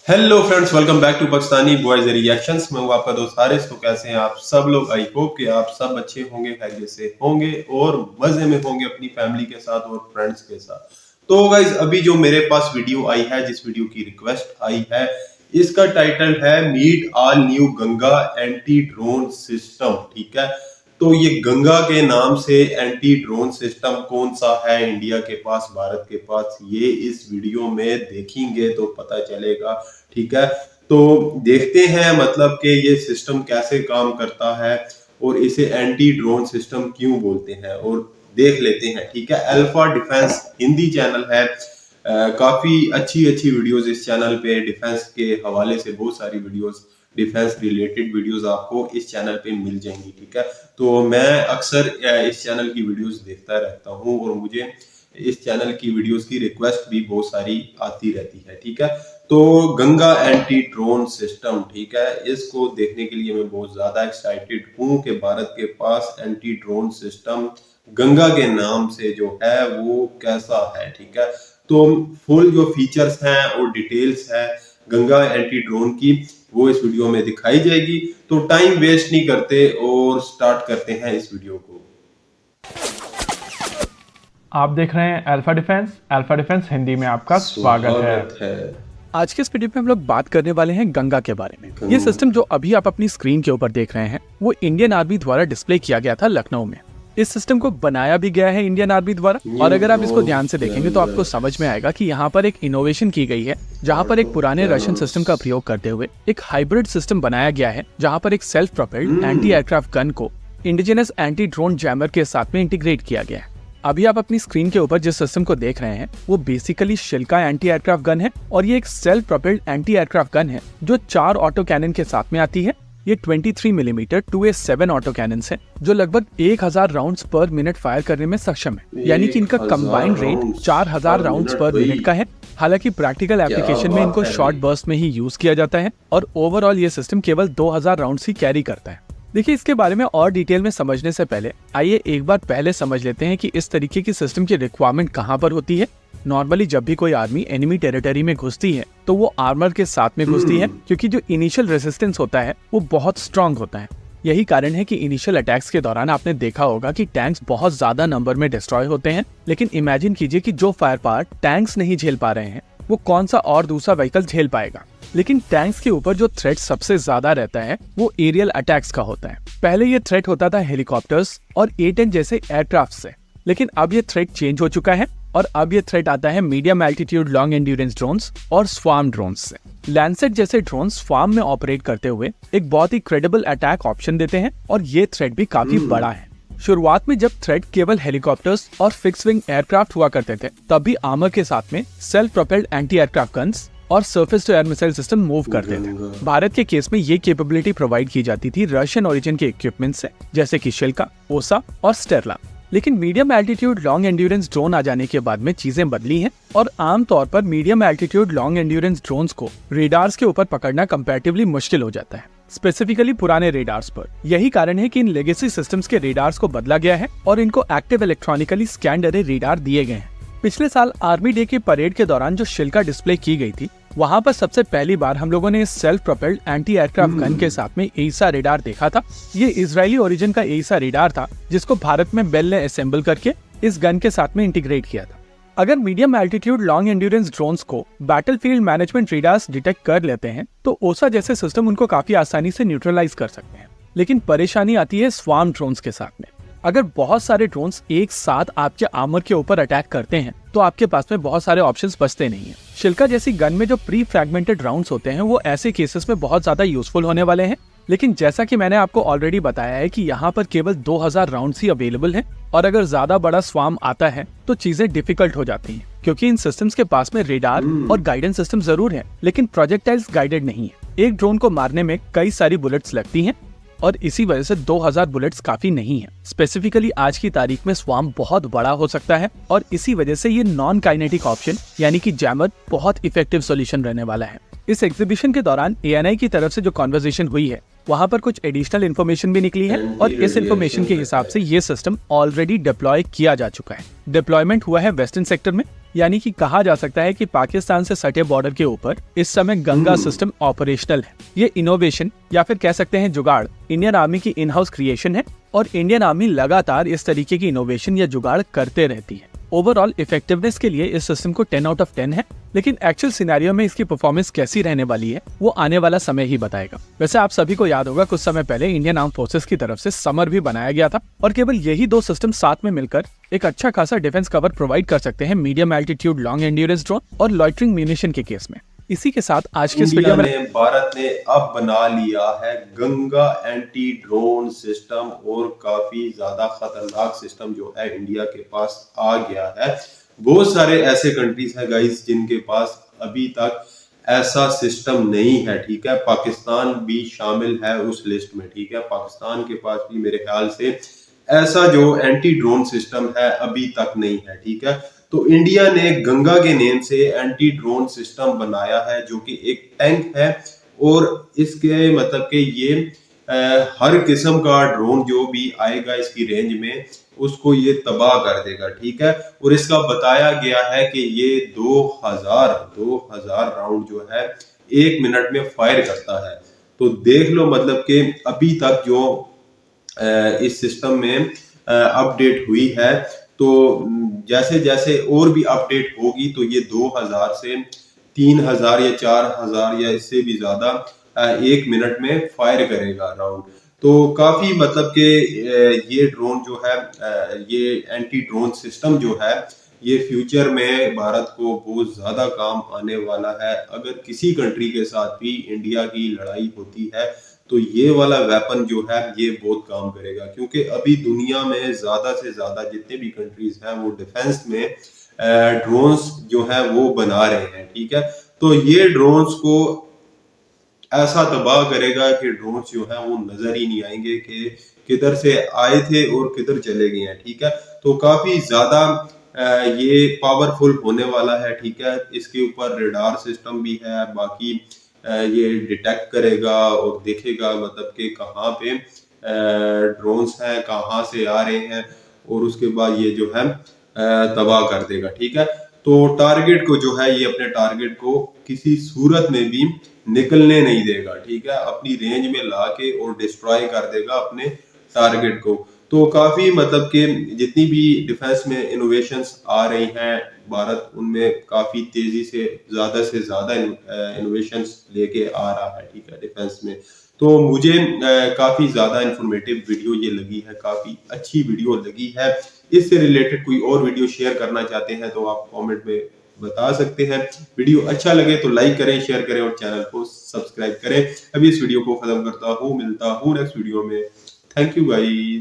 Hello friends, welcome back to Pakistani boys reactions. मैं हूं आपका दोस्त हारिस। तो कैसे हैं आप सब लोग? आई होप कि आप सब अच्छे होंगे, खैरियत से होंगे और मजे में होंगे अपनी फैमिली के साथ और फ्रेंड्स के साथ। तो गाइज अभी जो मेरे पास वीडियो आई है, जिस वीडियो की रिक्वेस्ट आई है, इसका टाइटल है meet all new Ganga anti drone system. ठीक है, तो ये गंगा के नाम से एंटी ड्रोन सिस्टम कौन सा है इंडिया के पास, भारत के पास, ये इस वीडियो में देखेंगे तो पता चलेगा। ठीक है, तो देखते हैं मतलब कि ये सिस्टम कैसे काम करता है और इसे एंटी ड्रोन सिस्टम क्यों बोलते हैं, और देख लेते हैं। ठीक है, अल्फा डिफेंस हिंदी चैनल है। काफी अच्छी अच्छी वीडियोस इस चैनल पे डिफेंस के हवाले से, बहुत सारी वीडियोस, डिफेंस रिलेटेड वीडियोस आपको इस चैनल पे मिल जाएंगी। ठीक है, तो मैं अक्सर इस चैनल की वीडियोस देखता रहता हूँ और मुझे इस चैनल की वीडियोस की रिक्वेस्ट भी बहुत सारी आती रहती है। ठीक है, तो गंगा एंटी ड्रोन सिस्टम, ठीक है, इसको देखने के लिए मैं बहुत ज्यादा एक्साइटेड हूँ कि भारत के पास एंटी ड्रोन सिस्टम गंगा के नाम से जो है वो कैसा है। ठीक है, तो फुल जो फीचर्स हैं और डिटेल्स है गंगा एंटी ड्रोन की, वो इस वीडियो में दिखाई जाएगी। तो टाइम वेस्ट नहीं करते और स्टार्ट करते हैं इस वीडियो को। आप देख रहे हैं अल्फा डिफेंस हिंदी में आपका स्वागत है। आज के इस वीडियो में हम लोग बात करने वाले हैं गंगा के बारे में। ये सिस्टम जो अभी आप अपनी स्क्रीन के ऊपर देख रहे हैं वो इंडियन आर्मी द्वारा डिस्प्ले किया गया था लखनऊ में। इस सिस्टम को बनाया भी गया है इंडियन आर्मी द्वारा, और अगर आप इसको ध्यान से देखेंगे तो आपको समझ में आएगा कि यहाँ पर एक इनोवेशन की गई है, जहाँ पर एक पुराने रशियन सिस्टम का प्रयोग करते हुए एक हाइब्रिड सिस्टम बनाया गया है, जहाँ पर एक self propelled anti aircraft gun को इंडिजिनस एंटी ड्रोन जैमर के साथ में इंटीग्रेट किया गया है। अभी आप अपनी स्क्रीन के ऊपर जिस सिस्टम को देख रहे हैं वो बेसिकली शिल्का एंटी एयरक्राफ्ट गन है, और ये एक self propelled anti aircraft gun है जो 4 ऑटो कैनन के साथ में आती है। ये 23 मिलीमीटर 2A7 ऑटो कैनन है जो लगभग 1000 राउंड्स पर मिनट फायर करने में सक्षम है, यानी कि इनका कंबाइंड रेट 4000 राउंड्स पर मिनट का है। हालांकि प्रैक्टिकल एप्लीकेशन में इनको शॉर्ट बर्स्ट में ही यूज किया जाता है, और ओवरऑल ये सिस्टम केवल 2000 राउंड्स ही कैरी करता है। देखिए, इसके बारे में और डिटेल में समझने से पहले आइए एक बार पहले समझ लेते हैं कि इस तरीके की सिस्टम की रिक्वायरमेंट कहाँ पर होती है। नॉर्मली जब भी कोई आर्मी एनिमी टेरिटरी में घुसती है तो वो आर्मर के साथ में घुसती है, क्योंकि जो इनिशियल रेजिस्टेंस होता है वो बहुत स्ट्रांग होता है। यही कारण है कि इनिशियल अटैक्स के दौरान आपने देखा होगा कि टैंक्स बहुत ज्यादा नंबर में डिस्ट्रॉय होते हैं। लेकिन इमेजिन कीजिए कि जो फायर पावर टैंक्स नहीं झेल पा रहे हैं वो कौन सा और दूसरा व्हीकल झेल पाएगा। लेकिन टैंक्स के ऊपर जो थ्रेट सबसे ज्यादा रहता है वो एरियल अटैक्स का होता है। पहले ये थ्रेट होता था हेलीकॉप्टर्स और A-10 जैसे एयरक्राफ्ट से, लेकिन अब ये थ्रेट चेंज हो चुका है और अब ये थ्रेट आता है medium altitude long endurance drones और स्वार्म ड्रोन्स से। लैंडसेट जैसे ड्रोन्स फार्म में ऑपरेट करते हुए एक बहुत ही क्रेडिबल अटैक ऑप्शन देते हैं, और ये थ्रेट भी काफी बड़ा है। शुरुआत में जब थ्रेट केवल हेलीकॉप्टर्स और फिक्स विंग एयरक्राफ्ट हुआ करते थे, तब भी आर्मर के साथ में self propelled anti aircraft guns और surface to air missile system move करते थे। भारत के केस में ये कैपेबिलिटी प्रोवाइड की जाती थी रशियन ओरिजिन के इक्विपमेंट से, जैसे कि शिल्का, ओसा और स्टेरला। लेकिन medium altitude long endurance drone आ जाने के बाद में चीजें बदली हैं, और आमतौर पर medium altitude long endurance drones को रेडार्स के ऊपर पकड़ना कंपैरेटिवली मुश्किल हो जाता है, स्पेसिफिकली पुराने रेडार्स पर। यही कारण है कि इन लेगेसी सिस्टम्स के रेडार्स को बदला गया है और इनको एक्टिव इलेक्ट्रॉनिकली स्कैन्ड अरे रेडार दिए गए हैं। पिछले साल आर्मी डे की परेड के दौरान जो शिल्का डिस्प्ले की गई थी, वहाँ पर सबसे पहली बार हम लोगों ने इस self propelled anti aircraft gun के साथ में एसा रेडार देखा था। ये इजरायली ओरिजिन का एसा रेडार था, जिसको भारत में बेल ने असेंबल करके इस गन के साथ में इंटीग्रेट किया था। अगर medium altitude long endurance drones को बैटलफील्ड मैनेजमेंट रेडार्स डिटेक्ट कर लेते हैं तो ओसा जैसे सिस्टम उनको काफी आसानी से न्यूट्रलाइज कर सकते हैं। लेकिन परेशानी आती है स्वार्म ड्रोन्स के साथ में। अगर बहुत सारे ड्रोन्स एक साथ आपके आर्मर के ऊपर अटैक करते हैं तो आपके पास में बहुत सारे ऑप्शंस बचते नहीं हैं। शिल्का जैसी गन में जो प्री फ्रैगमेंटेड राउंड्स होते हैं वो ऐसे केसेस में बहुत ज्यादा यूजफुल होने वाले हैं। लेकिन जैसा कि मैंने आपको ऑलरेडी बताया है कि यहाँ पर केवल 2000 राउंड्स ही अवेलेबल हैं, और अगर ज्यादा बड़ा स्वार्म आता है तो चीजें डिफिकल्ट हो जाती हैं, क्योंकि इन सिस्टम्स के पास में रेडार और गाइडेंस सिस्टम जरूर है, लेकिन प्रोजेक्टाइल्स गाइडेड नहीं है। एक ड्रोन को मारने में कई सारी बुलेट्स लगती हैं, और इसी वजह से 2000 बुलेट्स काफी नहीं है। स्पेसिफिकली आज की तारीख में स्वार्म बहुत बड़ा हो सकता है, और इसी वजह से ये नॉन काइनेटिक ऑप्शन यानी कि जैमर बहुत इफेक्टिव सॉल्यूशन रहने वाला है। इस एग्जीबिशन के दौरान ANI की तरफ से जो कॉन्वर्सेशन हुई है, वहाँ पर कुछ एडिशनल इन्फॉर्मेशन भी निकली है, और इस इन्फॉर्मेशन के हिसाब से ये सिस्टम ऑलरेडी डिप्लॉय किया जा चुका है। डिप्लॉयमेंट हुआ है वेस्टर्न सेक्टर में, यानी कि कहा जा सकता है कि पाकिस्तान से सटे बॉर्डर के ऊपर इस समय गंगा सिस्टम ऑपरेशनल है। ये इनोवेशन या फिर कह सकते हैं जुगाड़ इंडियन आर्मी की इन हाउस क्रिएशन है और इंडियन आर्मी लगातार इस तरीके की इनोवेशन या जुगाड़ करते रहती है। ओवरऑल इफेक्टिवनेस के लिए इस सिस्टम को 10 आउट ऑफ 10 है, लेकिन एक्चुअल सिनेरियो में इसकी परफॉर्मेंस कैसी रहने वाली है वो आने वाला समय ही बताएगा। वैसे आप सभी को याद होगा कुछ समय पहले इंडियन आर्म फोर्सेस की तरफ से समर भी बनाया गया था और केवल यही दो सिस्टम साथ में मिलकर एक अच्छा खासा डिफेंस कवर प्रोवाइड कर सकते हैं medium altitude long endurance drone और लॉइटरिंग म्यूनिशन के केस में। इसी के साथ आज के इस वीडियो में भारत ने अब बना लिया है गंगा एंटी ड्रोन सिस्टम और काफी ज्यादा खतरनाक सिस्टम जो है इंडिया के पास आ गया है। बहुत सारे ऐसे कंट्रीज हैं गाइस जिनके पास अभी तक ऐसा सिस्टम नहीं है, ठीक है। पाकिस्तान भी शामिल है उस लिस्ट में, ठीक है। पाकिस्तान के पास भी मेरे ख्याल से ऐसा जो एंटी ड्रोन सिस्टम है अभी तक नहीं है, ठीक है। तो इंडिया ने गंगा के नेम से एंटी ड्रोन सिस्टम बनाया है जो कि एक टैंक है और इसके मतलब कि ये हर किस्म का ड्रोन जो भी आएगा इसकी रेंज में उसको ये तबाह कर देगा, ठीक है। और इसका बताया गया है कि ये 2000 राउंड जो है 1 मिनट में फायर करता है। तो देख लो मतलब कि अभी तक जो इस सिस्टम में अपडेट हुई है, तो जैसे जैसे और भी अपडेट होगी तो ये 2000 से 3000 या 4000 या इससे भी ज्यादा 1 मिनट में फायर करेगा राउंड। तो काफी मतलब कि ये ड्रोन जो है ये एंटी ड्रोन सिस्टम जो है ये फ्यूचर में भारत को बहुत ज्यादा काम आने वाला है। अगर किसी कंट्री के साथ भी इंडिया की लड़ाई होती है तो ये वाला वेपन जो है ये बहुत काम करेगा, क्योंकि अभी दुनिया में ज्यादा से ज्यादा जितने भी कंट्रीज हैं वो डिफेंस में ड्रोन्स जो है वो बना रहे हैं, ठीक है। तो ये ड्रोन्स को ऐसा तबाह करेगा कि ड्रोन्स जो है वो नजर ही नहीं आएंगे कि किधर से आए थे और किधर चले गए हैं, ठीक है। तो काफी ज्यादा ये पावरफुल होने वाला है, ठीक है। इसके ऊपर रेडार सिस्टम भी है, बाकी ये डिटेक्ट करेगा और देखेगा मतलब कि कहाँ पे ड्रोन्स हैं, कहाँ से आ रहे हैं और उसके बाद ये जो है तबाह कर देगा, ठीक है। तो टारगेट को जो है ये अपने टारगेट को किसी सूरत में भी निकलने नहीं देगा, ठीक है। अपनी रेंज में लाके और डिस्ट्रॉय कर देगा अपने टारगेट को। तो काफी मतलब कि जितनी भी डिफेंस में इनोवेशंस आ रही हैं भारत उनमें काफी तेजी से ज्यादा इनोवेशंस लेके आ रहा है, ठीक है, डिफेंस में। तो मुझे काफी ज्यादा इंफॉर्मेटिव वीडियो ये लगी है, काफी अच्छी वीडियो लगी है। इससे रिलेटेड कोई और वीडियो शेयर करना चाहते हैं तो आप कमेंट में बता सकते हैं। वीडियो अच्छा लगे तो लाइक करें, शेयर करें और चैनल को सब्सक्राइब करें। अभी इस वीडियो को खत्म करता हूँ, मिलता हूँ नेक्स्ट वीडियो में। Thank you guys.